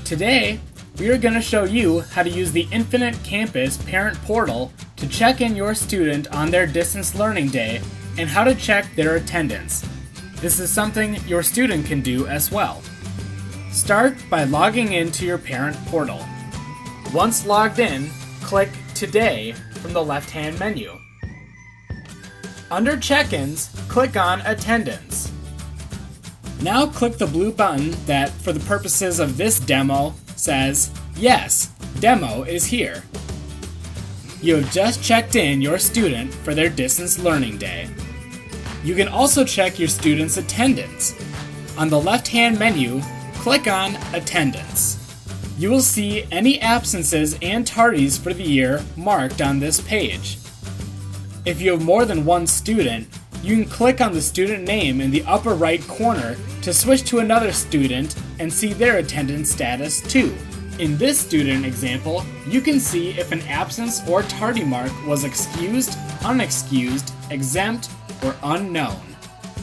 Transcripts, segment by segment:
Today, we are going to show you how to use the Infinite Campus Parent Portal to check in your student on their distance learning day and how to check their attendance. This is something your student can do as well. Start by logging into your parent portal. Once logged in, click Today from the left-hand menu. Under Check-ins, click on Attendance. Now click the blue button that, for the purposes of this demo, says, Yes, Demo is here. You have just checked in your student for their distance learning day. You can also check your student's attendance. On the left-hand menu, click on Attendance. You will see any absences and tardies for the year marked on this page. If you have more than one student, you can click on the student name in the upper right corner to switch to another student and see their attendance status too. In this student example, you can see if an absence or tardy mark was excused, unexcused, exempt, or unknown.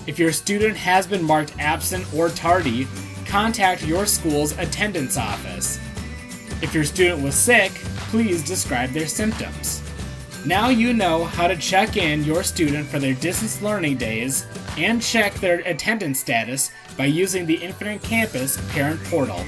If your student has been marked absent or tardy, contact your school's attendance office. If your student was sick, please describe their symptoms. Now you know how to check in your student for their distance learning days and check their attendance status by using the Infinite Campus Parent Portal.